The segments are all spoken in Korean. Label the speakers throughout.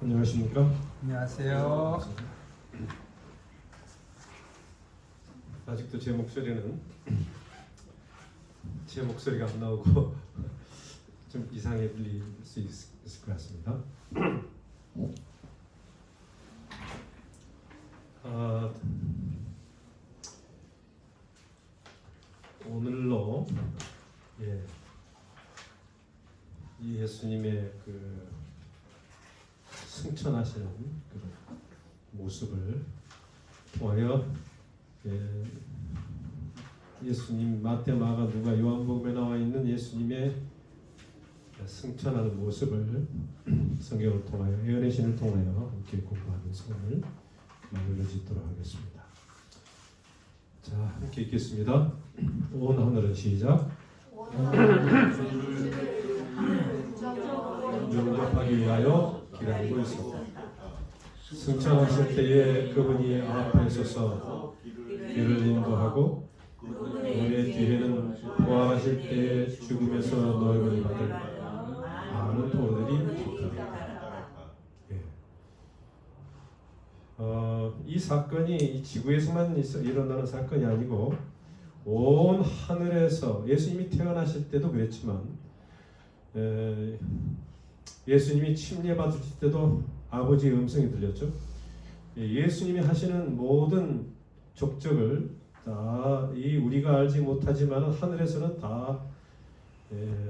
Speaker 1: 안녕하십니까?
Speaker 2: 안녕하세요.
Speaker 1: 아직도 제 목소리가 안 나오고 좀 이상해 들릴 수 있을 것 같습니다. 오늘로 이 예수님의 그 승천하시는 그런 모습을 통하여 예수님 마태, 마가, 누가, 요한복음에 나와 있는 예수님의 승천하는 모습을 성경을 통하여 예언의 신을 통하여 함께 공부하면서 오늘 마무리를 짓도록 하겠습니다. 자, 함께 읽겠습니다. 온 하늘은 시작. 영접하기 위하여 기다리고 있었다. 승천하실 때에 그분이 앞에 서서 길을 인도하고 그분의 뒤에는 부활하실 때에 죽음에서 너희를 받을 많은 도들이 뒤따른다. 이 사건이 이 지구에서만 일어나는 사건이 아니고 온 하늘에서 예수님이 태어나실 때도 그랬지만 예수님이 침례받으실 때도 아버지의 음성이 들렸죠. 예수님이 하시는 모든 족적을 다 이 우리가 알지 못하지만 하늘에서는 다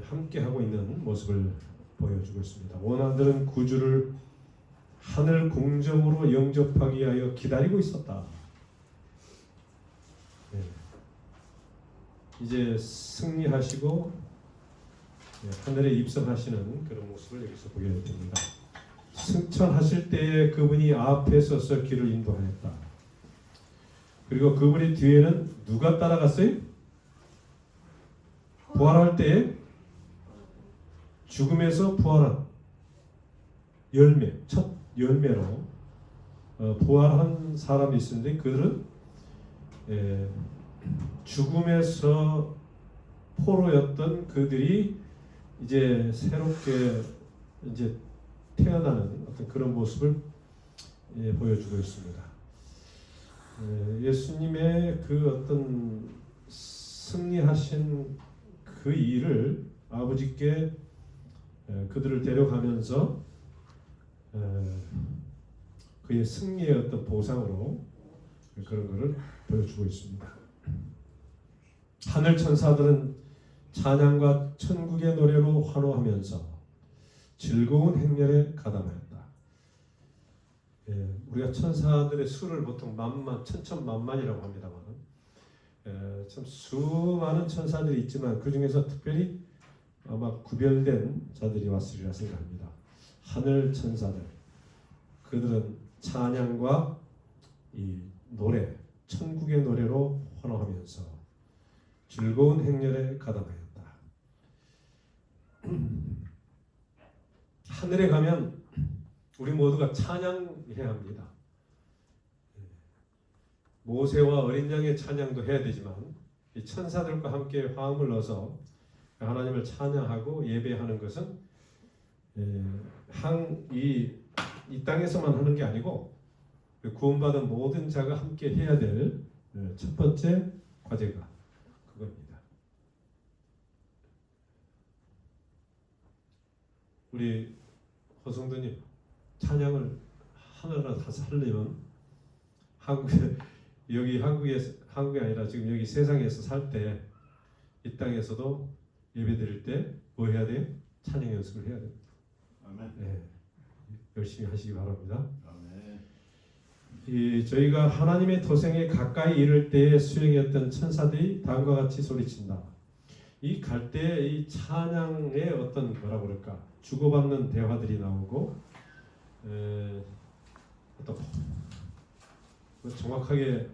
Speaker 1: 함께 하고 있는 모습을 보여주고 있습니다. 온 하늘은 구주를 하늘 궁정으로 영접하기 위하여 기다리고 있었다. 이제 승리하시고 하늘에 입성하시는 그런 모습을 여기서 보게 됩니다. 승천하실 때에 그분이 앞에 서서 길을 인도하였다. 그리고 그분의 뒤에는 누가 따라갔어요? 부활할 때에 죽음에서 부활한 열매, 첫 열매로 부활한 사람이 있었는데 그들은 죽음에서 포로였던 그들이 이제 새롭게 이제 태어나는 어떤 그런 모습을 보여주고 있습니다. 예수님의 그 어떤 승리하신 그 일을 아버지께 그들을 데려가면서 그의 승리의 어떤 보상으로 그런 것을 보여주고 있습니다. 하늘 천사들은 찬양과 천국의 노래로 환호하면서 즐거운 행렬에 가담하였다. 우리가 천사들의 수를 보통 만만, 천천만만이라고 합니다만, 참 수많은 천사들이 있지만 그 중에서 특별히 아마 구별된 자들이 왔으리라 생각합니다. 하늘 천사들, 그들은 찬양과 이 노래, 천국의 노래로 환호하면서 즐거운 행렬에 가담하였다. 하늘에 가면 우리 모두가 찬양해야 합니다. 모세와 어린 양의 찬양도 해야 되지만 이 천사들과 함께 화음을 넣어서 하나님을 찬양하고 예배하는 것은 이 땅에서만 하는 게 아니고 구원받은 모든 자가 함께 해야 될 첫 번째 과제가 그겁니다. 우리 허성도님 찬양을 하나라도 다시 하려면 한국이 아니라 지금 여기 세상에서 살 때 이 땅에서도 예배드릴 때 뭐 해야 돼요? 찬양 연습을 해야 됩니다.
Speaker 3: 아멘.
Speaker 1: 네, 열심히 하시기 바랍니다.
Speaker 3: 아멘.
Speaker 1: 저희가 하나님의 도생에 가까이 이를 때에 수행했던 천사들이 다음과 같이 소리친다. 이 갈 때 이 찬양의 어떤 뭐라 그럴까 주고받는 대화들이 나오고 어떤 정확하게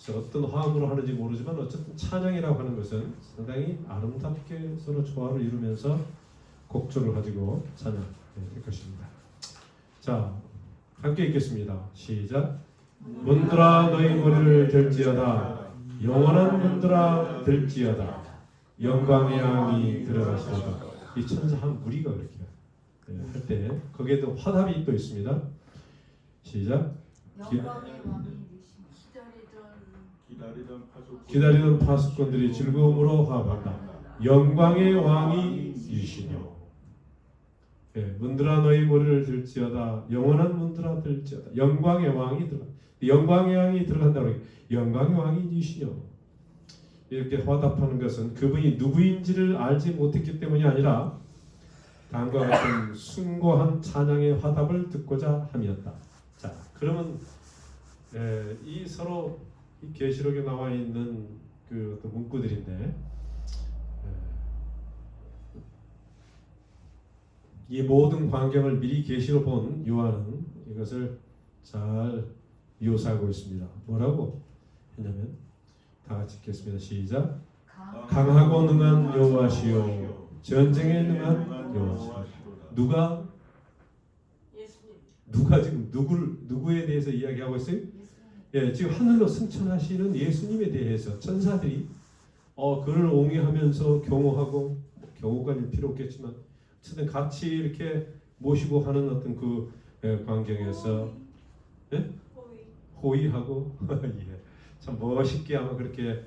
Speaker 1: 어떤 화음으로 하는지 모르지만 어쨌든 찬양이라고 하는 것은 상당히 아름답게 서로 조화를 이루면서 곡조를 가지고 찬양할 것입니다. 자, 함께 읽겠습니다. 시작. 문들아 너희 머리를 들지어다. 영원한 문들아 들지어다. 영광의 왕이 들어가시도다. 이 천사 한 무리가 그렇게 할 때 거기에도 화답이 또 있습니다. 시작.
Speaker 2: 영광의 왕이
Speaker 1: 기다리던 파수꾼들이 즐거움으로 화합한다. 영광의 왕이 이시뇨. 문드라 너희 머리를 들지어다. 영원한 문드라 들지어다. 영광의 왕이 들어가. 영광의 왕이 들어간다고 해요. 영광의 왕이 이시뇨. 이렇게 화답하는 것은 그분이 누구인지를 알지 못했기 때문이 아니라 다음과 같은 숭고한 찬양의 화답을 듣고자 함이었다. 자, 그러면 이 서로 이 계시록에 나와 있는 그 어떤 문구들인데 이 모든 광경을 미리 계시로 본 요한은 이것을 잘 묘사하고 있습니다. 뭐라고 했냐면 다 같이 읽겠습니다. 시작. 강하고 능한 여호와시요 전쟁에 능한 여호와시요. 누가 지금 누구에 대해서 이야기하고 있어요? 지금 하늘로 승천하시는 예수님에 대해서 천사들이 그를 옹이하면서 경호하고 경호까지는 필요 없겠지만 어쨌든 같이 이렇게 모시고 하는 어떤 그 광경에서 호위하고 예. 참 멋있게 아마 그렇게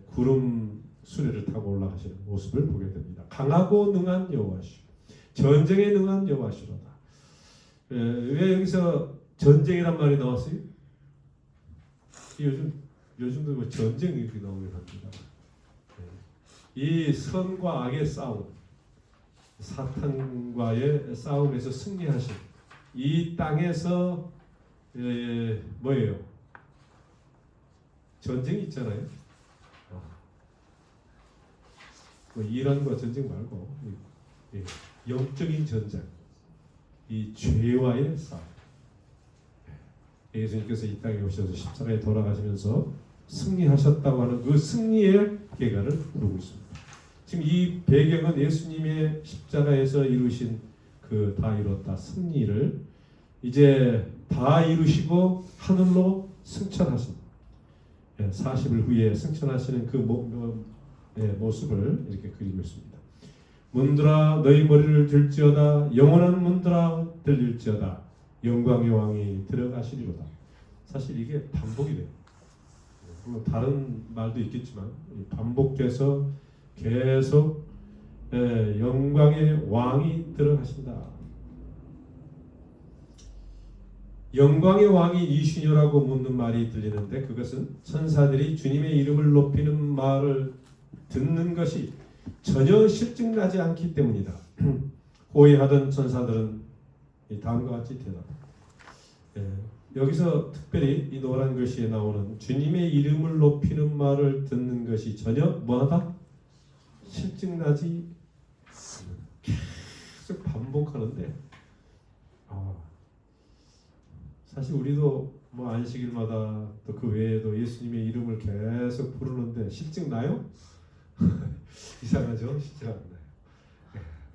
Speaker 1: 구름 수레를 타고 올라가시는 모습을 보게 됩니다. 강하고 능한 여호와시오. 전쟁에 능한 여호와시로다. 왜 여기서 전쟁이란 말이 나왔어요? 요즘도 뭐 전쟁 이렇게 나오긴 합니다. 이 선과 악의 싸움, 사탄과의 싸움에서 승리하신 이 땅에서 뭐예요? 전쟁이 있잖아요. 뭐 이란과 전쟁 말고 영적인 전쟁, 이 죄와의 싸움. 예수님께서 이 땅에 오셔서 십자가에 돌아가시면서 승리하셨다고 하는 그 승리의 계가를 부르고 있습니다. 지금 이 배경은 예수님의 십자가에서 이루신 그 다 이뤘다 승리를 이제 다 이루시고 하늘로 승천하신 40일 후에 승천하시는 그 모습을 이렇게 그리고 있습니다. 문드라 너희 머리를 들지어다. 영원한 문드라 들릴지어다. 영광의 왕이 들어가시리로다. 사실 이게 반복이 돼요. 물론 다른 말도 있겠지만 반복돼서 계속 영광의 왕이 들어가신다. 영광의 왕이 이시뇨라고 묻는 말이 들리는데 그것은 천사들이 주님의 이름을 높이는 말을 듣는 것이 전혀 실증나지 않기 때문이다. 호위하던 천사들은 다음과 같이 대답합니다. 여기서 특별히 이 노란 글씨에 나오는 주님의 이름을 높이는 말을 듣는 것이 전혀 뭐하다? 실증나지 계속 반복하는데 사실 우리도 뭐 안식일마다 또 그 외에도 예수님의 이름을 계속 부르는데 실증나요? 이상하죠? 실증 안 나요.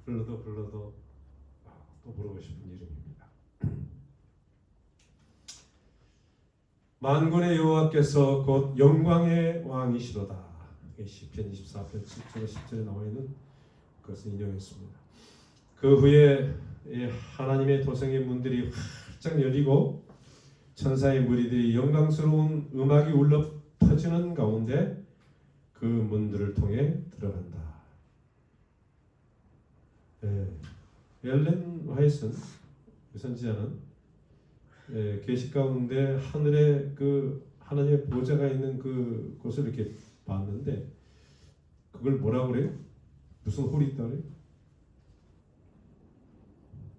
Speaker 1: 불러도 또 부르고 싶은 이름입니다. 만군의 여호와께서 곧 영광의 왕이시로다. 시편 24편 7절에 10절에 나와 있는 것을 인용했습니다. 그 후에 하나님의 도성의 문들이 활짝 열리고 천사의 무리들이 영광스러운 음악이 울려 퍼지는 가운데 그 문들을 통해 들어간다. 엘렌 화이슨 선지자는 계시 가운데 하늘에 그 하나님의 보좌가 있는 그 곳을 이렇게 봤는데 그걸 뭐라고 그래요? 무슨 홀이 있다 그래요?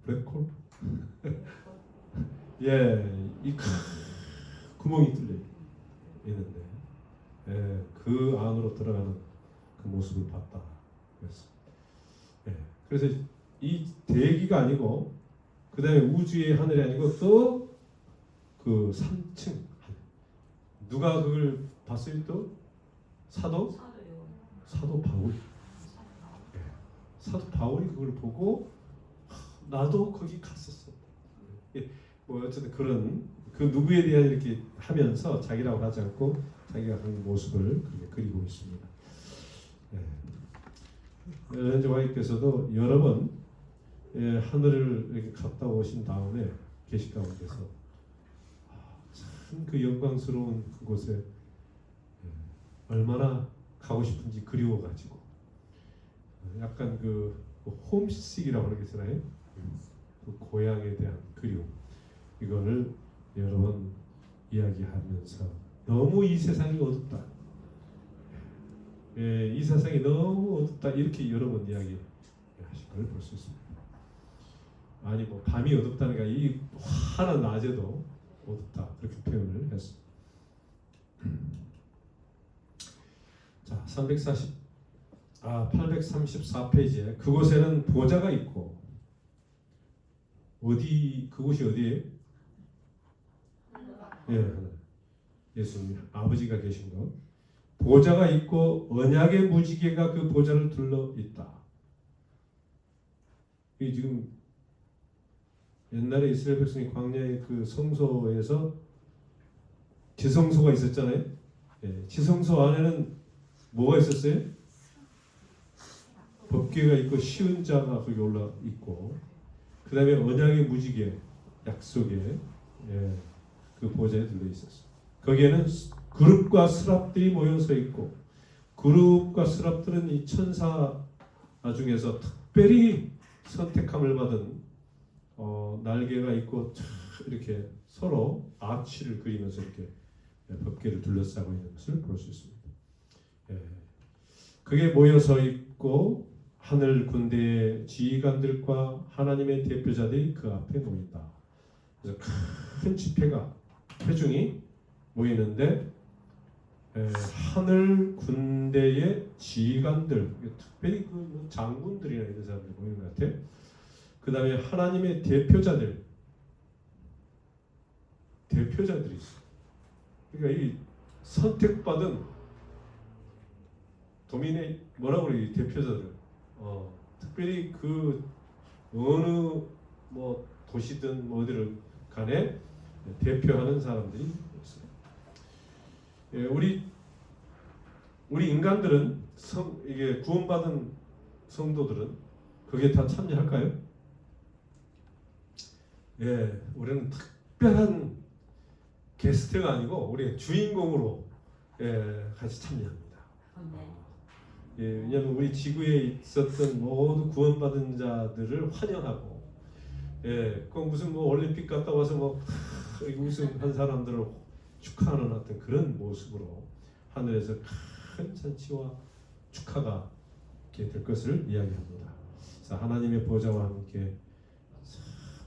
Speaker 1: 블랙홀? 이 구멍이 뚫려 있는데 그 안으로 들어가는 그 모습을 봤다. 그래서 이 대기가 아니고 그 다음에 우주의 하늘이 아니고 또 그 3층 누가 그걸 봤어요? 또 사도 바울. 사도 바울이 그걸 보고 나도 거기 갔었어. 뭐 어쨌든 그런 그 누구에 대한 이렇게 하면서 자기라고 하지 않고 자기가 한 모습을 그리고 있습니다. 엘렌 화이트께서도 여러 번 하늘을 이렇게 갔다 오신 다음에 계시 가운데서 참 그 영광스러운 그곳에 얼마나 가고 싶은지 그리워가지고 약간 그 홈식이라고 그러겠잖아요. 그 고향에 대한 그리움 이거를 여러 번 이야기하면서 너무 이 세상이 어둡다. 이 세상이 너무 어둡다 이렇게 여러 번 이야기하신 걸 볼 수 있습니다. 아니 뭐 밤이 어둡다는 게 이 환한 낮에도 어둡다 그렇게 표현을 했습니다. 자, 834페이지에 그곳에는 보좌가 있고 그곳이 어디예요? 예수님 아버지가 계신 곳. 보좌가 있고 언약의 무지개가 그 보좌를 둘러 있다. 이 지금 옛날에 이스라엘 백성이 광야의 그 성소에서 지성소가 있었잖아요. 지성소 안에는 뭐가 있었어요? 법궤가 있고 시은자가 거기 올라 있고, 그 다음에 언약의 무지개, 약속의 그 보좌에 들려 있었어요. 거기에는 그룹과 스랍들이 모여서 있고, 그룹과 스랍들은 이 천사 중에서 특별히 선택함을 받은 날개가 있고 이렇게 서로 아치를 그리면서 이렇게 법궤를 둘러싸고 있는 것을 볼 수 있습니다. 그게 모여서 있고 하늘 군대의 지휘관들과 하나님의 대표자들이 그 앞에 모인다. 그래서 큰 집회가 회중이 모이는데 하늘 군대의 지휘관들, 특별히 그 장군들이나 이런 사람들이 모이는 것 같아요. 그 다음에 하나님의 대표자들이 있어요. 그러니까 이 선택받은 도민의 뭐라고 그래요? 대표자들. 특별히 그 어느 뭐 도시든 뭐 어디를 간에 대표하는 사람들이 있어요. 우리 인간들은 이게 구원받은 성도들은 거기에 다 참여할까요? 우리는 특별한 게스트가 아니고 우리의 주인공으로 같이 참여합니다. 왜냐하면 우리 지구에 있었던 모두 구원받은 자들을 환영하고, 꼭 무슨 뭐 올림픽 갔다 와서 뭐 우승한 사람들을 축하하는 어떤 그런 모습으로 하늘에서 큰 잔치와 축하가 이렇게 될 것을 이야기합니다. 자, 하나님의 보좌와 함께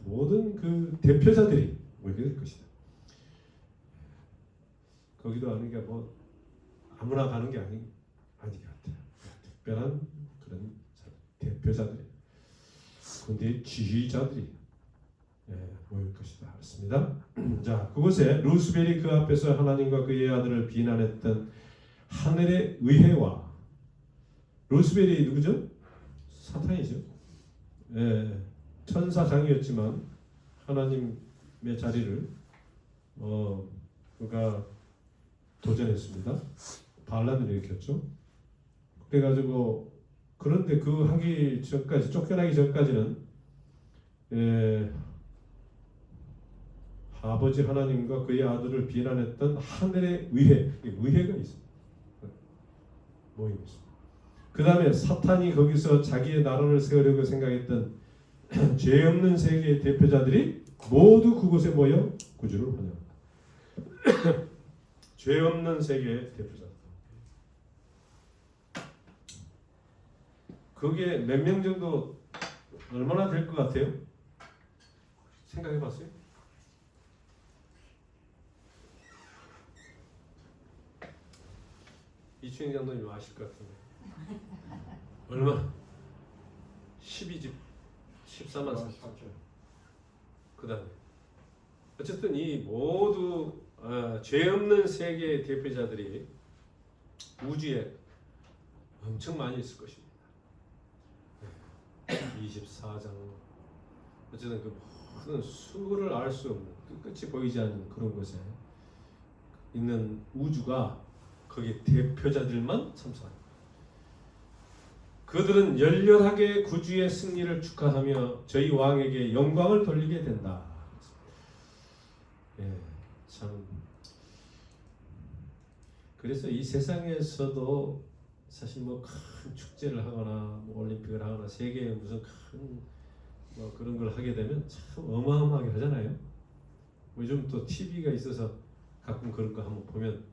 Speaker 1: 모든 그 대표자들이 모이게 될 것이다. 거기도 아는 게 뭐 아무나 가는 게 아닌 것 같아요. 특별한 그런 대표자들이, 군대 지휘자들이 모일 것이다. 그렇습니다. 자, 그곳에 루스벨이 그 앞에서 하나님과 그의 아들을 비난했던 하늘의 의회와, 루스벨이 누구죠? 사탄이죠. 천사장이었지만 하나님의 자리를 그가 도전했습니다. 반란을 일으켰죠. 그래가지고 그런데 그 하기 전까지, 쫓겨나기 전까지는 아버지 하나님과 그의 아들을 비난했던 하늘의 의회가 있습니다. 모임이 있습니다. 그 다음에 사탄이 거기서 자기의 나라를 세우려고 생각했던 죄 없는 세계의 대표자들이 모두 그곳에 모여 구주를 환영합니다. 죄 없는 세계의 대표자. 그게 몇 명 정도 얼마나 될 것 같아요? 생각해봤어요? 이춘희 장로님 아실 것 같은데 얼마? 12집 14만 4천. 그 다음에 어쨌든 이 모두 죄 없는 세계의 대표자들이 우주에 엄청 많이 있을 것입니다. 24장 어쨌든 그 모든 수를 알 수 없는, 끝이 보이지 않는 그런 곳에 있는 우주가 거기 대표자들만 참석합니다. 그들은 열렬하게 구주의 승리를 축하하며 저희 왕에게 영광을 돌리게 된다. 예, 참. 그래서 이 세상에서도 사실 뭐 큰 축제를 하거나 뭐 올림픽을 하거나 세계에 무슨 큰 뭐 그런 걸 하게 되면 참 어마어마하게 하잖아요. 요즘 또 TV가 있어서 가끔 그런 거 한번 보면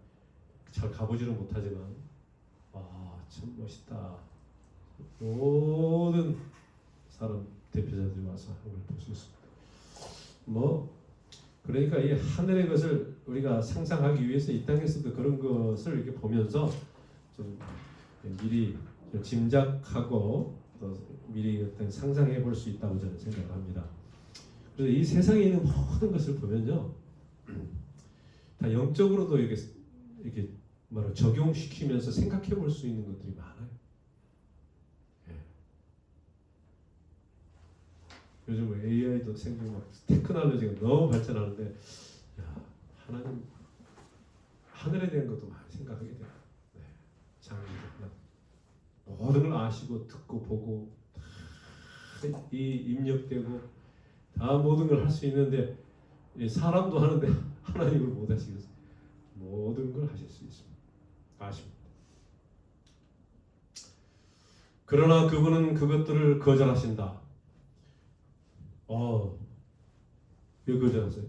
Speaker 1: 잘 가보지는 못하지만 와, 참 멋있다. 모든 사람 대표자들이 와서 한 걸 볼 수 있습니다. 뭐 그러니까 이 하늘의 것을 우리가 상상하기 위해서 이 땅에서도 그런 것을 이렇게 보면서 좀 미리 좀 짐작하고 또 미리 어떤 상상해 볼 수 있다고 저는 생각을 합니다. 그래서 이 세상에 있는 모든 것을 보면요, 다 영적으로도 이렇게 뭐라 적용시키면서 생각해 볼 수 있는 것들이 많아요. 예. 요즘 뭐 AI도 생기고 막 테크놀로지가 너무 발전하는데, 야, 하나님 하늘에 대한 것도 많이 생각하게 돼요. 네. 장애도 모든 걸 아시고 듣고 보고 이 입력되고 다 모든 걸 할 수 있는데 사람도 하는데 하나님을 못 하시겠어요. 모든 걸 하실 수 있습니다. 아십니다. 그러나 그분은 그것들을 거절하신다. 왜 거절하세요?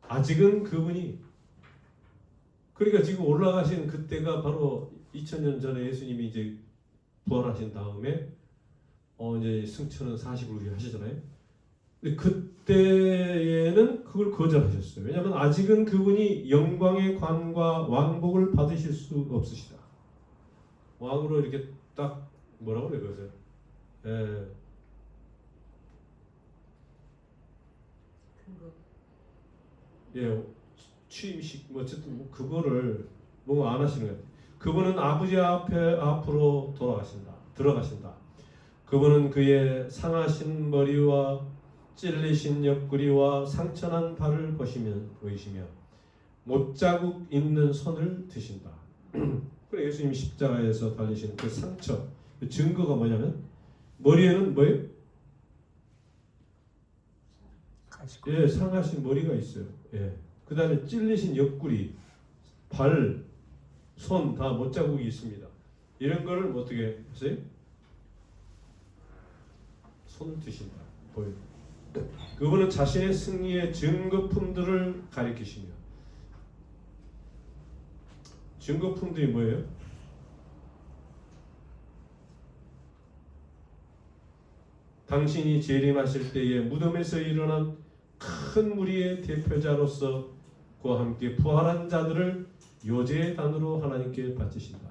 Speaker 1: 아직은 그분이, 그러니까 지금 올라가신 그때가 바로 2000년 전에 예수님이 이제 부활하신 다음에 이제 승천은 40을 후에 하시잖아요. 근데 그때에는 그걸 거절하셨어요. 왜냐하면 아직은 그분이 영광의 관과 왕복을 받으실 수 없으시다. 왕으로 이렇게 딱 뭐라고 그래요, 그것을? 취임식 뭐 어쨌든 뭐 그거를 뭐 안 하시는 거예요. 그분은 아버지 앞으로 들어가신다. 그분은 그의 상하신 머리와 찔리신 옆구리와 상처난 발을 보이시며 못자국 있는 손을 드신다. 그래 예수님이 십자가에서 달리신 그 상처, 그 증거가 뭐냐면 머리에는 뭐예요? 상하신 머리가 있어요. 그 다음에 찔리신 옆구리, 발, 손 다 못자국이 있습니다. 이런 거를 어떻게 하세요? 손을 드신다. 보여요. 그분은 자신의 승리의 증거품들을 가리키시며, 증거품들이 뭐예요? 당신이 재림하실 때에 무덤에서 일어난 큰 무리의 대표자로서 그와 함께 부활한 자들을 요제의 단으로 하나님께 바치신다.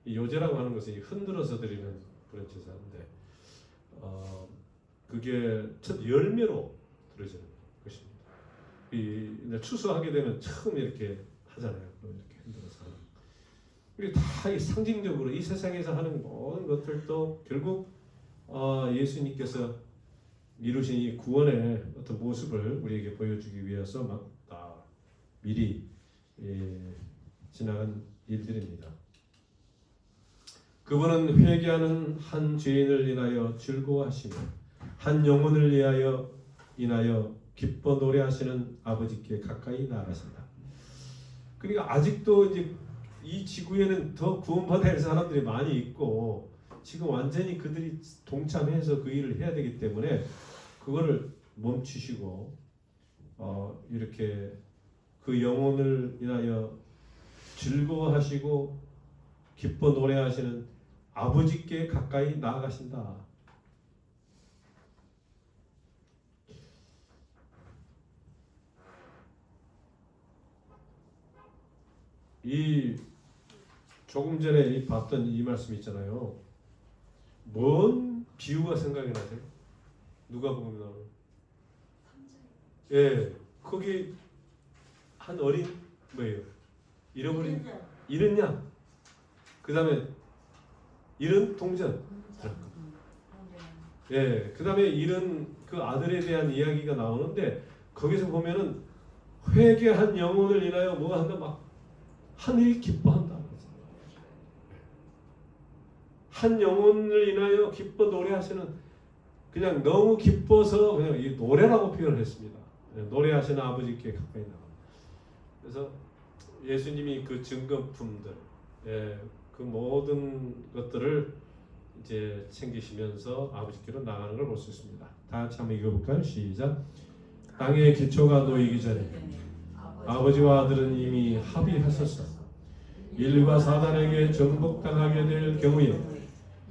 Speaker 1: 이 요제라고 하는 것은 흔들어서 드리는 그런 제사인데, 그게 첫 열매로 드려지는 것입니다. 추수하게 되면 처음 이렇게 하잖아요. 이렇게 흔들어서 하는. 이게 다 상징적으로 이 세상에서 하는 모든 것들도 결국 예수님께서 이루신 이 구원의 어떤 모습을 우리에게 보여주기 위해서 막 다 미리 지나간 일들입니다. 그분은 회개하는 한 죄인을 인하여 즐거워하시며 한 영혼을 인하여 기뻐 노래하시는 아버지께 가까이 나아가신다. 그러니까 아직도 이제 이 지구에는 더 구원받아야 할 사람들이 많이 있고 지금 완전히 그들이 동참해서 그 일을 해야 되기 때문에 그거를 멈추시고 이렇게 그 영혼을 인하여 즐거워하시고 기뻐 노래하시는 아버지께 가까이 나아가신다. 이 조금 전에 봤던 이 말씀 있잖아요. 뭔 비유가 생각이 나세요? 누가복음 나오는? 거기 한 어린 뭐예요? 잃어버린 잃은 양. 그 다음에 잃은 동전. 그 다음에 잃은 그 아들에 대한 이야기가 나오는데 거기서 보면은 회개한 영혼을 인하여 뭐가 한다 막 하늘이 기뻐한다. 한 영혼을 인하여 기뻐 노래하시는, 그냥 너무 기뻐서 그냥 이 노래라고 표현을 했습니다. 노래하시는 아버지께 가까이 나가. 그래서 예수님이 그 증거품들, 그 모든 것들을 이제 챙기시면서 아버지께로 나가는 걸 볼 수 있습니다. 다 같이 한번 읽어볼까요? 시작. 땅의 기초가 놓이기 전에 아버지와 아들은 이미 합의하셨어. 인류가 사단에게 정복당하게 될 경우에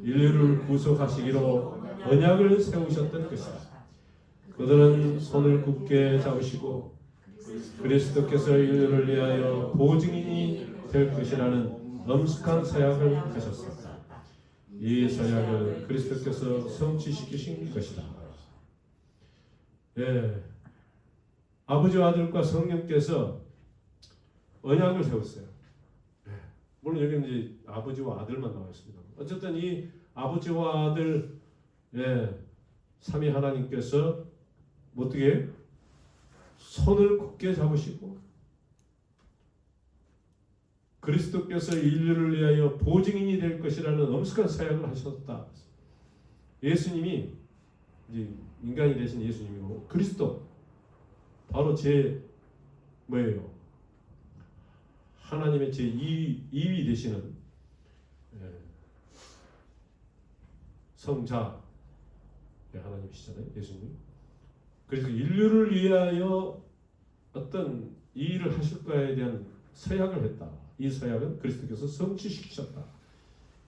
Speaker 1: 인류를 구속하시기로 언약을 세우셨던 것이다. 그들은 손을 굳게 잡으시고 그리스도께서 인류를 위하여 보증인이 될 것이라는 엄숙한 서약을 하셨습니다. 이 서약을 그리스도께서 성취시키신 것이다. 아버지와 아들과 성령께서 언약을 세웠어요. 물론 여기는 이제 아버지와 아들만 나와 있습니다. 어쨌든 이 아버지와 아들, 삼위 하나님께서 어떻게 손을 굳게 잡으시고 그리스도께서 인류를 위하여 보증인이 될 것이라는 엄숙한 서약을 하셨다. 예수님이 이제 인간이 되신 예수님이고 그리스도 바로 제 뭐예요? 하나님의 제 2위 되시는 성자 하나님이시잖아요, 예수님. 그래서 인류를 위하여 어떤 이 일을 하실까에 대한 서약을 했다. 이 서약은 그리스도께서 성취시키셨다.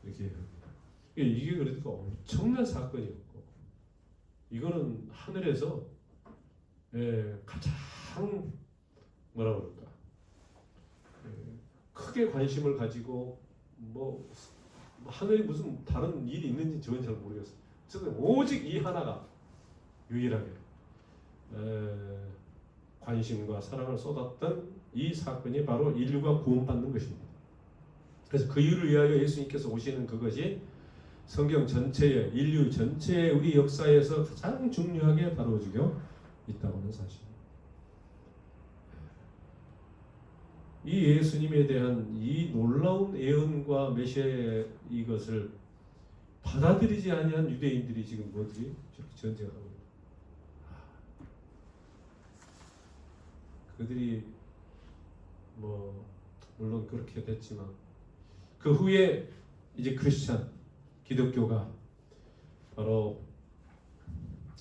Speaker 1: 이렇게 합니다. 이게 그러니까 엄청난 사건이었고, 이거는 하늘에서 가장 뭐라 그럴까, 크게 관심을 가지고 뭐 하늘에 무슨 다른 일이 있는지 저는 잘 모르겠어요. 오직 이 하나가 유일하게 관심과 사랑을 쏟았던 이 사건이 바로 인류가 구원받는 것입니다. 그래서 그 이유를 위하여 예수님께서 오시는 그것이 성경 전체의, 인류 전체의 우리 역사에서 가장 중요하게 다뤄지고 있다고 하는 사실입니다. 이 예수님에 대한 이 놀라운 예언과 메시아의 이것을 받아들이지 아니한 유대인들이 지금 뭐지? 저렇게 전쟁하고 있는. 그들이 뭐 물론 그렇게 됐지만 그 후에 이제 크리스찬 기독교가 바로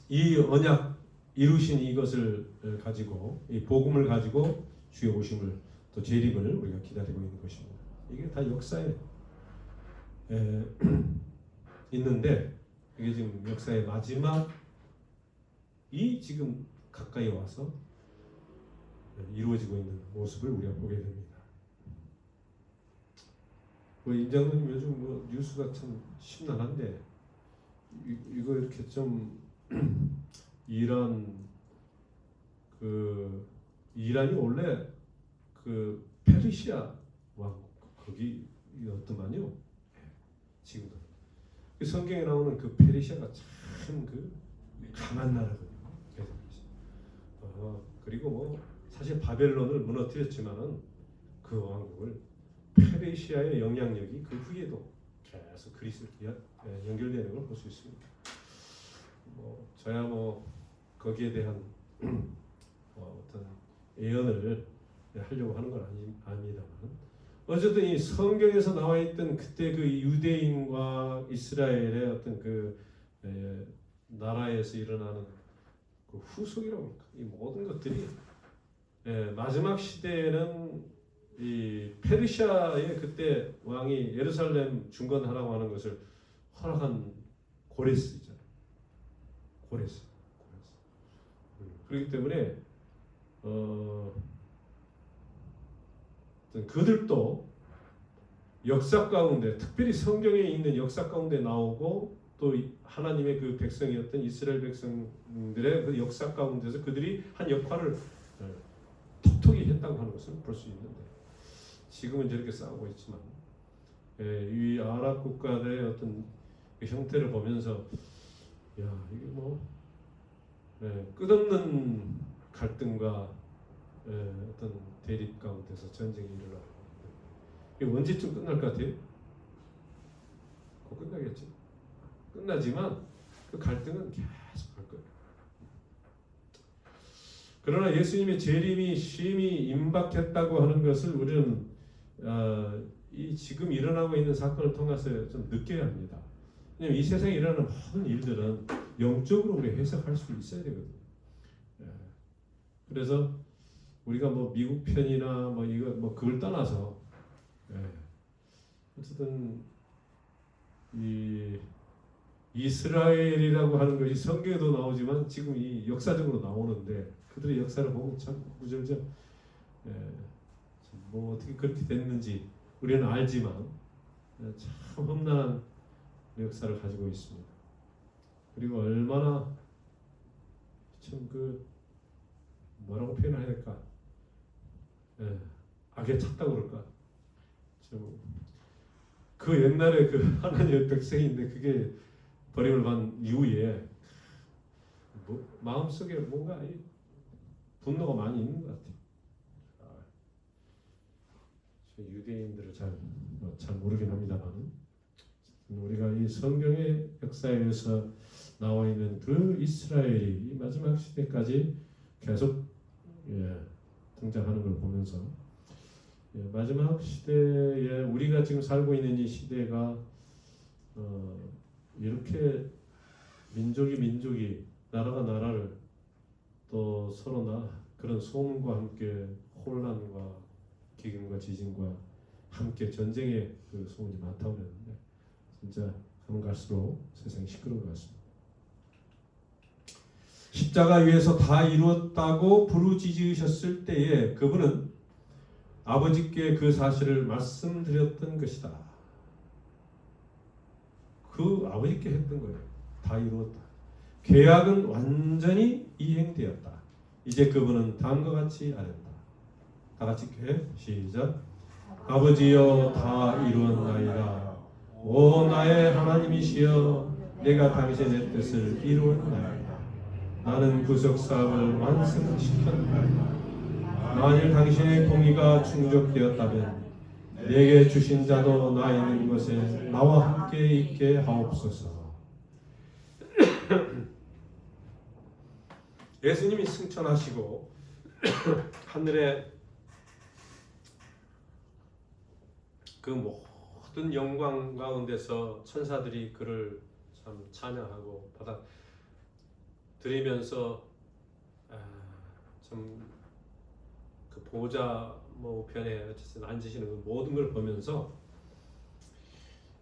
Speaker 1: 이 언약 이루신 이것을 가지고, 이 복음을 가지고 주의 오심을 또 재림을 우리가 기다리고 있는 것입니다. 이게 다 역사에 있는데, 이게 지금 역사의 마지막이 지금 가까이 와서 이루어지고 있는 모습을 우리가 보게 됩니다. 임장로님 요즘 뭐 뉴스가 참 심란한데, 이거 이렇게 좀 이란이 원래 그 페르시아 왕국 거기 어떠만요? 지금도 성경에 나오는 그 페르시아가 참 그 강한 나라거든요. 그리고 뭐 사실 바벨론을 무너뜨렸지만은 그 왕국을 페르시아의 영향력이 그 후에도 계속 그리스도와 연결되는 걸 볼 수 있습니다. 뭐 저야 뭐 거기에 대한 어떤 예언을 하려고 하는 건 아닙니다만, 어쨌든 이 성경에서 나와 있던 그때 그 유대인과 이스라엘의 어떤 그 나라에서 일어나는 그 후속이라고 할까, 이 모든 것들이 마지막 시대에는 이 페르시아의 그때 왕이 예루살렘 중건하라고 하는 것을 허락한 고레스 있잖아요. 고레스. 그렇기 때문에 그들도 역사 가운데, 특별히 성경에 있는 역사 가운데 나오고 또 하나님의 그 백성이었던 이스라엘 백성들의 그 역사 가운데서 그들이 한 역할을 톡톡히 했다고 하는 것을 볼 수 있는데, 지금은 저렇게 싸우고 있지만 이 아랍 국가들의 어떤 그 형태를 보면서 야, 이게 뭐 끝없는 갈등과 어떤 대립 가운데서 전쟁이 일어나고, 이게 언제쯤 끝날 것 같아요? 곧 끝나겠죠. 끝나지만 그 갈등은 계속 할 거예요. 그러나 예수님의 재림이 심히 임박했다고 하는 것을 우리는 이 지금 일어나고 있는 사건을 통해서 좀 느껴야 합니다. 왜냐하면 이 세상에 일어나는 모든 일들은 영적으로 우리 해석할 수 있어야 되거든요. 그래서 우리가 뭐 미국 편이나 뭐 이거 뭐 그걸 떠나서 어쨌든 이 이스라엘이라고 하는 것이 성경에도 나오지만 지금 이 역사적으로 나오는데 그들의 역사를 보고 참 구절절 뭐 어떻게 그렇게 됐는지 우리는 알지만 참 험난한 역사를 가지고 있습니다. 그리고 얼마나 참 그 뭐라고 표현해야 될까? 악에 찼다고 그럴까? 좀 그 옛날에 그 하나님의 백성인데 그게 버림을 받은 이후에 뭐 마음속에 뭔가 분노가 많이 있는 것 같아요. 유대인들을 잘 모르긴 합니다만 우리가 이 성경의 역사에서 나와 있는 그 이스라엘이 이 마지막 시대까지 계속 등장하는 걸 보면서 마지막 시대에 우리가 지금 살고 있는 이 시대가 이렇게 민족이 나라가 나라를 또 서로 그런 소음과 함께 혼란과 기근과 지진과 함께 전쟁의 그 소문이 많다고 그랬는데 진짜 가면 갈수록 세상이 시끄러운 것 같습니다. 십자가 위에서 다 이루었다고 부르짖으셨을 때에 그분은 아버지께 그 사실을 말씀드렸던 것이다. 그 아버지께 했던 거예요. 다 이루었다. 계약은 완전히 이행되었다. 이제 그분은 다음과 같이 아뢰다. 다 같이 시작. 아버지여 다 이루었나이다. 오 나의 하나님이시여 내가 당신의 뜻을 이루었나이다. 나는 구속사업을 완성시켰나이다. 만일 당신의 공의가 충족되었다면 내게 주신 자도 나 있는 곳에 나와 함께 있게 하옵소서. 예수님이 승천하시고 하늘에 그 모든 영광 가운데서 천사들이 그를 참 찬양하고 받아들이면서 참 그 보좌 우편에 어쨌든 앉으시는 그 모든 걸 보면서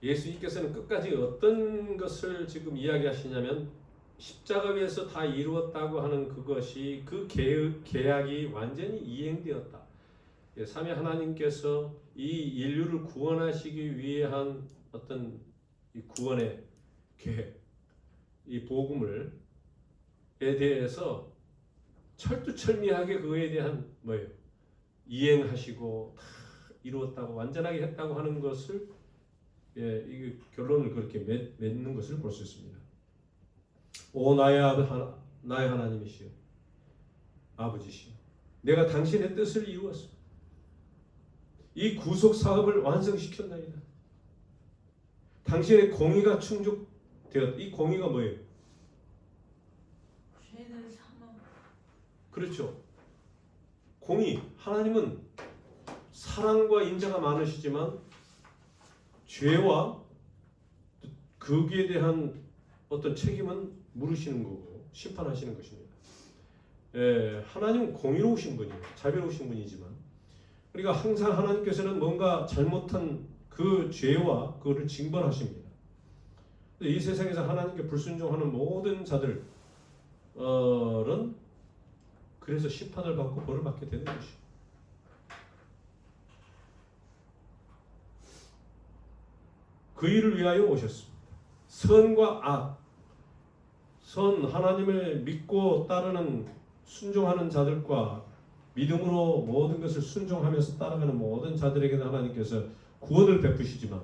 Speaker 1: 예수님께서는 끝까지 어떤 것을 지금 이야기하시냐면 십자가 위에서 다 이루었다고 하는 그것이 그 계약이 완전히 이행되었다. 삼위 하나님께서 이 인류를 구원하시기 위한 어떤 이 구원의 계획, 이 복음을에 대해서 철두철미하게 그거에 대한 이행하시고 다 이루었다고 완전하게 했다고 하는 것을 이 결론을 그렇게 맺는 것을 볼 수 있습니다. 오 나의 하나님이시여 아버지시여 내가 당신의 뜻을 이루었소. 이 구속 사업을 완성시켰나이다. 당신의 공의가 충족되었다. 이 공의가 뭐예요?
Speaker 2: 죄를 사망.
Speaker 1: 그렇죠. 공의. 하나님은 사랑과 인자가 많으시지만 죄와 거기에 대한 어떤 책임은 물으시는 거고 심판하시는 것입니다. 하나님은 공의로우신 분이에요. 자비로우신 분이지만 우리가 항상 하나님께서는 뭔가 잘못한 그 죄와 그거를 징벌하십니다. 이 세상에서 하나님께 불순종하는 모든 자들은 그래서 심판을 받고 벌을 받게 되는 것이에요. 그 일을 위하여 오셨습니다. 선과 악, 선 하나님을 믿고 따르는 순종하는 자들과 믿음으로 모든 것을 순종하면서 따라가는 모든 자들에게는 하나님께서 구원을 베푸시지만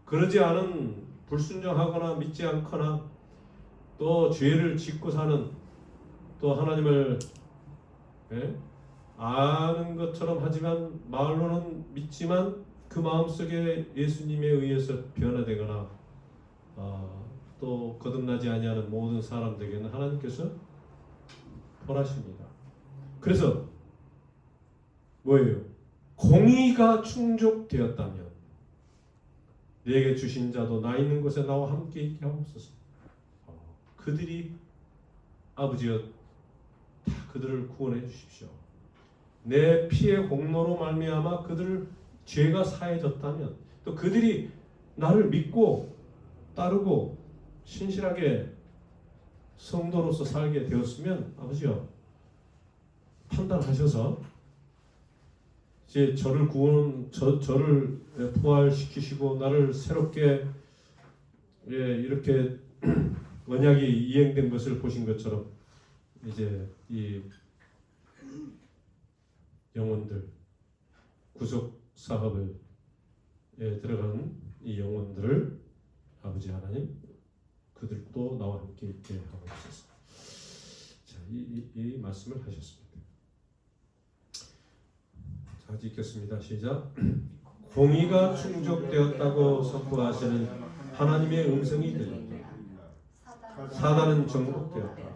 Speaker 1: 그러지 않은 불순종하거나 믿지 않거나 또 죄를 짓고 사는 또 하나님을 아는 것처럼 하지만 말로는 믿지만 그 마음속에 예수님에 의해서 변화되거나 또 거듭나지 아니하는 모든 사람들에게는 하나님께서 벌하십니다. 그래서 뭐예요? 공의가 충족되었다면 내게 주신 자도 나 있는 곳에 나와 함께 있게 하옵소서. 그들이 아버지여 다 그들을 구원해 주십시오. 내 피의 공로로 말미암아 그들 죄가 사해졌다면 또 그들이 나를 믿고 따르고 신실하게 성도로서 살게 되었으면 아버지여 판단하셔서 이제 저를 부활시키시고 나를 새롭게 이렇게 언약이 이행된 것을 보신 것처럼 이제 이 영혼들 구속 사업에 들어간 이 영혼들을 아버지 하나님 그들도 나와 함께 있게 하옵소서. 자, 이 말씀을 하셨습니다. 자, 읽겠습니다. 시작. 공의가 충족되었다고 선포하시는 하나님의 음성이 들린다. 사단은 정복되었다.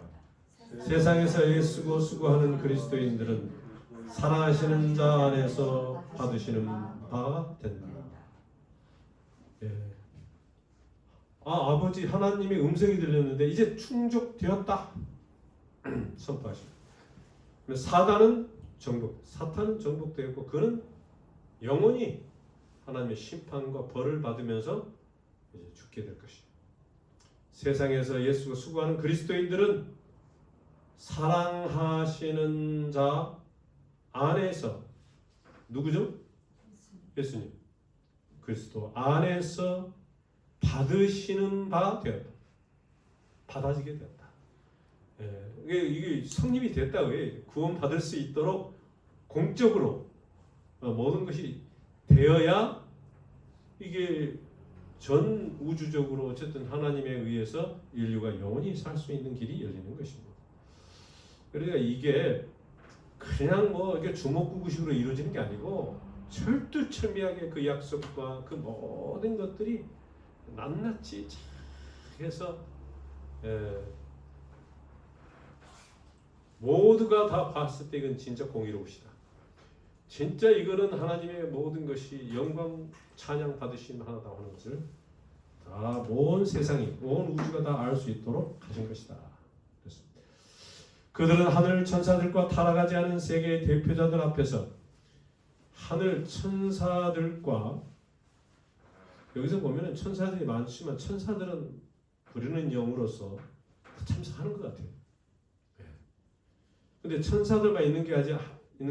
Speaker 1: 세상에서 애쓰고 수고하는 그리스도인들은 사랑하시는 자 안에서 받으시는 바가 된다. 예. 아버지 하나님의 음성이 들렸는데 이제 충족되었다. 선포하십니다. 사단은 사탄은 정복되었고 그는 영원히 하나님의 심판과 벌을 받으면서 이제 죽게 될 것이다. 세상에서 예수가 수고하는 그리스도인들은 사랑하시는 자 안에서 누구죠? 예수님 그리스도 안에서 받으시는 바 되었다. 받아지게 되었다. 이게 성립이 됐다고 해요. 구원 받을 수 있도록 공적으로 모든 것이 되어야 이게 전 우주적으로 어쨌든 하나님에 의해서 인류가 영원히 살 수 있는 길이 열리는 것입니다. 그러니까 이게 그냥 뭐 이게 주먹구구식으로 이루어지는 게 아니고 철두철미하게 그 약속과 그 모든 것들이 낱낱이 해서 모두가 다 봤을 때 이건 진짜 공의로우시다. 진짜 이거는 하나님의 모든 것이 영광 찬양 받으신 하나다 하는 것을 다 온 세상이 온 우주가 다 알 수 있도록 하신 것이다. 그렇습니다. 그들은 하늘 천사들과 타락하지 않은 세계의 대표자들 앞에서 하늘 천사들과 여기서 보면은 천사들이 많지만 천사들은 부르는 영으로서 참석하는 것 같아요. 근데 천사들만 있는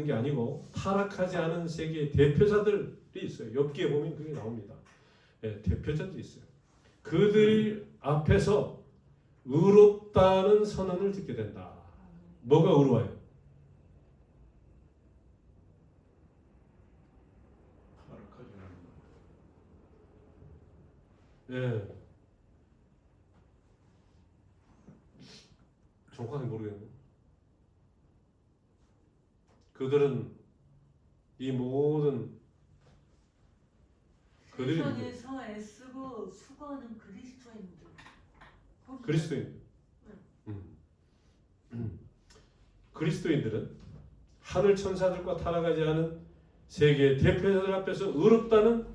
Speaker 1: 게 아니고 타락하지 않은 세계의 대표자들이 있어요. 욥기에 보면 그게 나옵니다. 대표자들이 있어요. 그들 앞에서 의롭다는 선언을 듣게 된다. 뭐가 의로워요?
Speaker 2: 타락하지 않는 것.
Speaker 1: 정확하게 모르겠네요. 그들은 이 모든
Speaker 3: 세상에서 애쓰고 수고하는
Speaker 1: 그리스도인들. 그리스도인들은 하늘 천사들과 타락하지 않은 세계의 대표자들 앞에서 의롭다는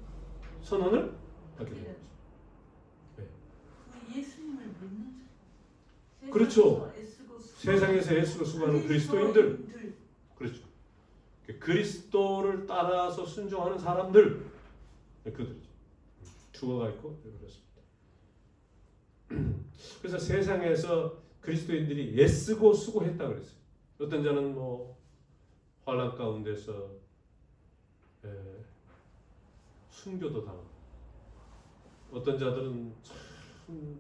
Speaker 1: 선언을 받게 됩니다.
Speaker 3: 예수님을 믿는
Speaker 1: 그렇죠. 세상에서 애쓰고 수고하는 그리스도인들. 그렇죠. 그리스도를 따라서 순종하는 사람들, 그들이죠. 주어가 있고 그렇습니다. 그래서 세상에서 그리스도인들이 애쓰고 수고했다 그랬어요. 어떤 자는 뭐 환난 가운데서 순교도 당하고, 어떤 자들은 참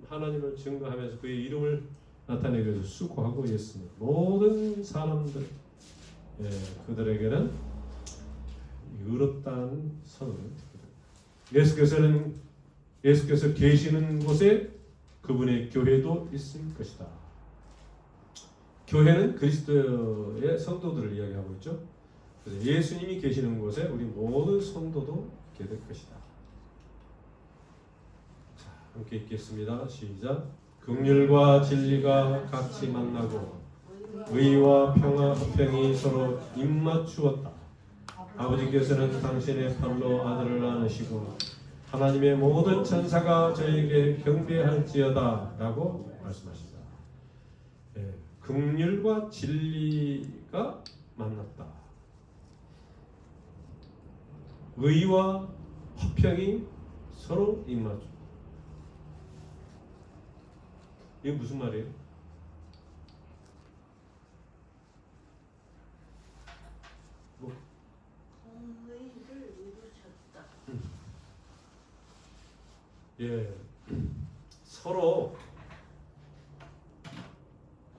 Speaker 1: 하나님을 증거하면서 그의 이름을 나타내기 위해서 수고하고 있습니다. 모든 사람들 그들에게는 의롭다는 선언을 예수께서 계시는 곳에 그분의 교회도 있을 것이다. 교회는 그리스도의 성도들을 이야기하고 있죠. 그래서 예수님이 계시는 곳에 우리 모든 성도도 받게 될 것이다. 자, 함께 읽겠습니다. 시작. 긍휼과 진리가 같이 만나고 의와 평화 화평이 서로 입맞추었다. 아버지께서는 당신의 팔로 아들을 안으시고 하나님의 모든 천사가 저에게 경배할지어다 라고 말씀하신다. 예, 긍휼과 진리가 만났다. 의와 화평이 서로 입맞추. 이게 무슨 말이에요?
Speaker 3: 공의를 이루셨다.
Speaker 1: 예, 서로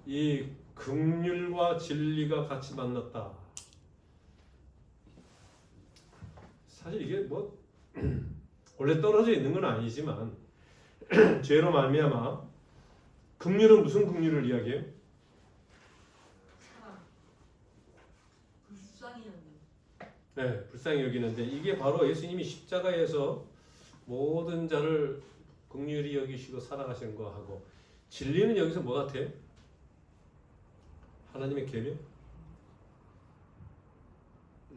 Speaker 1: 이 긍휼과 진리가 같이 만났다. 사실 이게 뭐 원래 떨어져 있는 건 아니지만 죄로 말미암아 긍휼은 무슨 긍휼을 이야기해요?
Speaker 3: 사랑. 불쌍히 여기는.
Speaker 1: 네, 불쌍히 여기는데 이게 바로 예수님이 십자가에서 모든 자를 긍휼히 여기시고 사랑하시는 거하고 진리는 여기서 뭐 같아요? 하나님의 계명?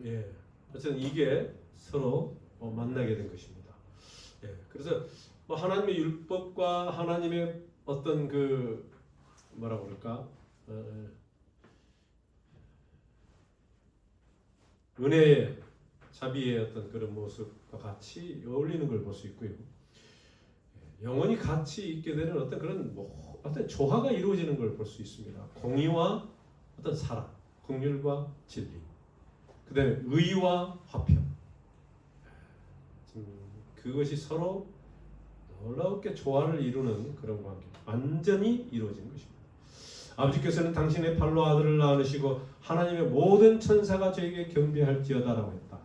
Speaker 1: 예, 어쨌든 이게 서로 만나게 된 것입니다. 예, 그래서 뭐 하나님의 율법과 하나님의 어떤 그 뭐라 그럴까 은혜의 자비의 어떤 그런 모습과 같이 어울리는 걸 볼 수 있고요. 영원히 같이 있게 되는 어떤 그런 뭐 어떤 조화가 이루어지는 걸 볼 수 있습니다. 공의와 어떤 사랑, 긍휼과 진리, 그다음에 의와 화평. 그것이 서로 놀랍게 조화를 이루는 그런 관계, 완전히 이루어진 것입니다. 아버지께서는 당신의 팔로 아들을 낳으시고 하나님의 모든 천사가 저에게 경배할지어다라고 했다.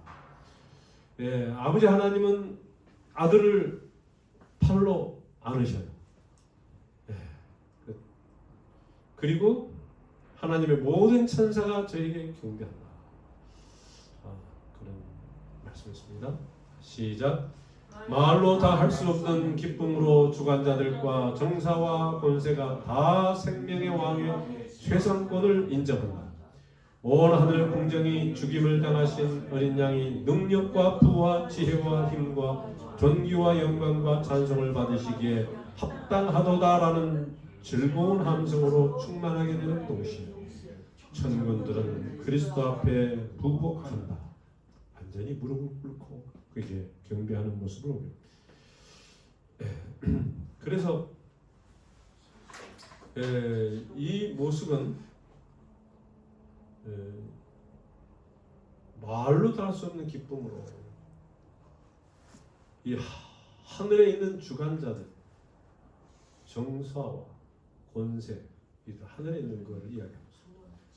Speaker 1: 예, 아버지 하나님은 아들을 팔로 안으셔요. 예, 그리고 하나님의 모든 천사가 저에게 경배한다. 그런 말씀이었습니다. 시작. 말로 다 할 수 없는 기쁨으로 주관자들과 정사와 권세가 다 생명의 왕의 최상권을 인정한다. 온 하늘 공정이 죽임을 당하신 어린 양이 능력과 부와 지혜와 힘과 존귀와 영광과 찬송을 받으시기에 합당하도다라는 즐거운 함성으로 충만하게 되는 동시에 천군들은 그리스도 앞에 부복한다. 완전히 무릎을 꿇고 그게 경배하는 모습을 보여. 그래서 이 모습은 말로 다 할 수 없는 기쁨으로 이 하늘에 있는 주관자들, 정사와 권세, 하늘에 있는 것을 이야기합니다.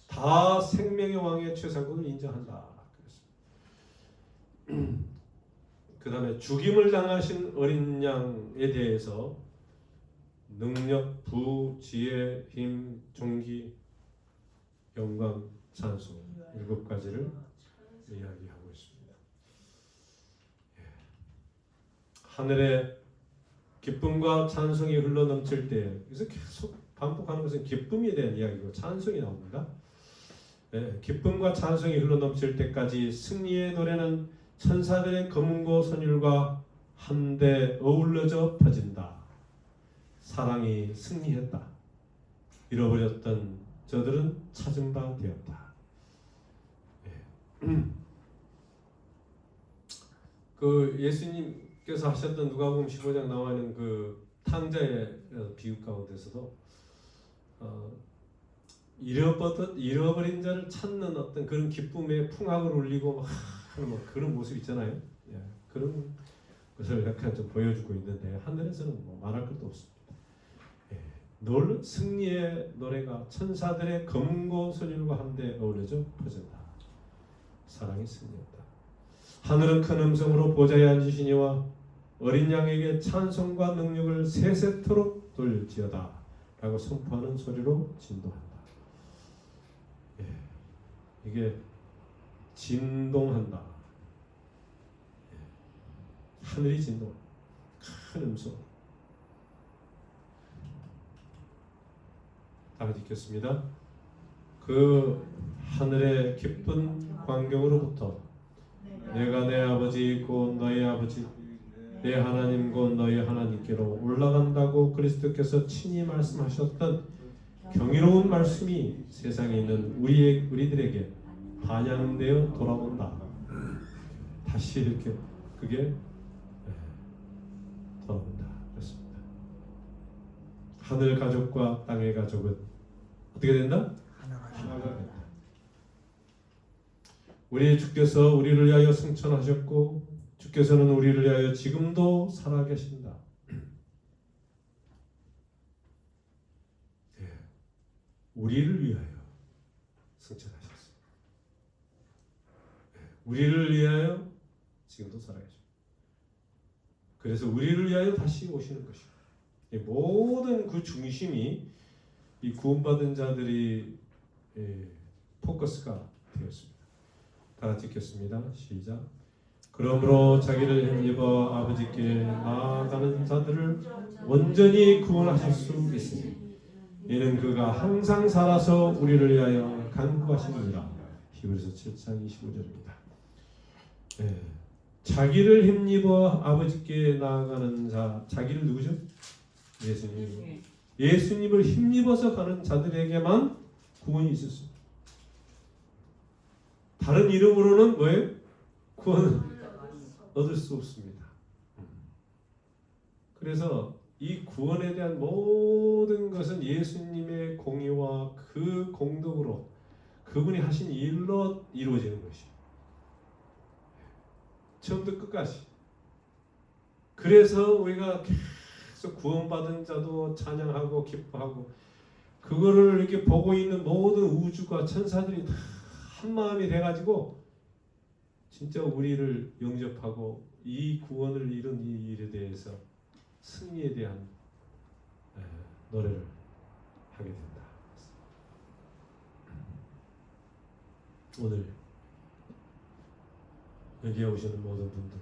Speaker 1: 다 생명의 왕의 최상권을 인정한다. 그 다음에 죽임을 당하신 어린 양에 대해서 능력, 부, 지혜, 힘, 존귀, 영광, 찬송 7가지를 이야기하고 있습니다. 하늘에 기쁨과 찬송이 흘러넘칠 때, 그래서 계속 반복하는 것은 기쁨에 대한 이야기고 찬송이 나옵니다. 기쁨과 찬송이 흘러넘칠 때까지 승리의 노래는 천사들의 검은고 선율과 한데 어울려져 퍼진다. 사랑이 승리했다. 잃어버렸던 저들은 찾은 바 되었다. 그 예수님께서 하셨던 누가복음 15장 나와 있는 그 탕자의 비유 가운데서도 잃어버린 자를 찾는 어떤 그런 기쁨의 풍악을 울리고 뭐 그런 모습 있잖아요. 예, 그런 것을 약간 좀 보여주고 있는데 하늘에서는 뭐 말할 것도 없습니다. 예, 승리의 노래가 천사들의 검은고 선율과 한데 어울려져 퍼진다. 사랑이 승리했다. 하늘은 큰 음성으로 보좌에 앉으시니와 어린 양에게 찬송과 능력을 세세토록 돌릴지어다 라고 선포하는 소리로 진동한다. 예, 이게 진동한다. 하늘이 진동, 큰 음성. 다 같이 읽겠습니다. 그 하늘의 깊은 광경으로부터 내가 내 아버지 곧 너희 아버지 내 하나님 곧 너희 하나님께로 올라간다고 그리스도께서 친히 말씀하셨던 경이로운 말씀이 세상에 있는 우리들에게 반영되어 돌아온다. 다시 이렇게 그게 돌아온다. 그렇습니다. 하늘 가족과 땅의 가족은 어떻게 된다? 하나가 된다. 우리 주께서 우리를 위하여 승천하셨고 주께서는 우리를 위하여 지금도 살아계신다. 예, 우리를 위하여 승천하셨어요. 예, 우리를 위하여 지금도 살아계십니다. 그래서 우리를 위하여 다시 오시는 것이고 이 모든 그 중심이 이 구원받은 자들이 포커스가 되었습니다. 다 같이 읽겠습니다. 시작. 그러므로 자기를 힘입어 아버지께 나아가는 자들을 온전히 구원하실 수 있으니 이는 그가 항상 살아서 우리를 위하여 간구하시느니라. 히브리서 7장 25절입니다. 네. 자기를 힘입어 아버지께 나아가는 자, 자기를 누구죠? 예수님. 예수님을 힘입어서 가는 자들에게만 구원이 있었습니다. 다른 이름으로는 뭐예요? 구원을 얻을 수 없습니다. 그래서 이 구원에 대한 모든 것은 예수님의 공의와 그 공덕으로 그분이 하신 일로 이루어지는 것이에요. 처음부터 끝까지. 그래서 우리가 계속 구원받은 자도 찬양하고 기뻐하고 그거를 이렇게 보고 있는 모든 우주가 천사들이 다 한 마음이 돼가지고 진짜 우리를 영접하고 이 구원을 이룬 이 일에 대해서 승리에 대한 노래를 하게 된다. 오늘 여기에 오시는 모든 분들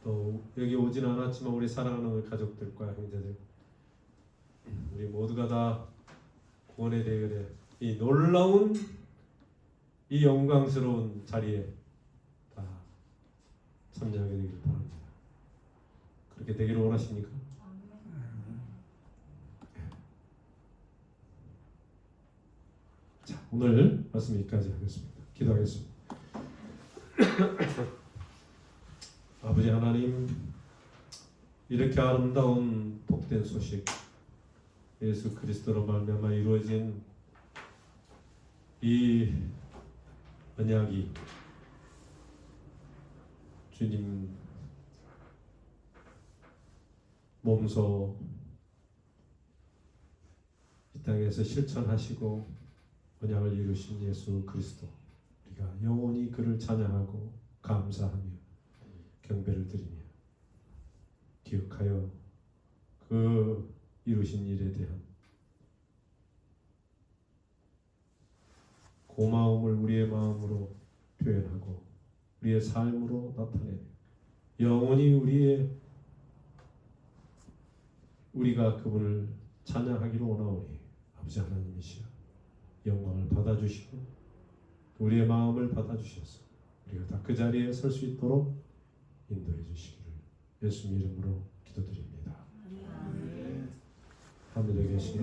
Speaker 1: 또 여기 오진 않았지만 우리 사랑하는 우리 가족들과 형제들 우리 모두가 다 구원의 대열에 이 놀라운 이 영광스러운 자리에 다 참여하게 되길 바랍니다. 그렇게 되기를 원하십니까? 자, 오늘 말씀 여기까지 하겠습니다. 기도하겠습니다. 아버지 하나님, 이렇게 아름다운 복된 소식 예수 그리스도로 말미암아 이루어진 이 언약이 주님 몸소 이 땅에서 실천하시고 언약을 이루신 예수 그리스도, 우리가 영원히 그를 찬양하고 감사하며 경배를 드리며 기억하여 그 이루신 일에 대한 고마움을 우리의 마음으로 표현하고 우리의 삶으로 나타내며 영원히 우리가 그분을 찬양하기를 원하오니 아버지 하나님이시여 영광을 받아주시고 우리의 마음을 받아주셔서 우리가 다 그 자리에 설 수 있도록 인도해 주시기를 예수님 이름으로 기도드립니다. 하늘에 계신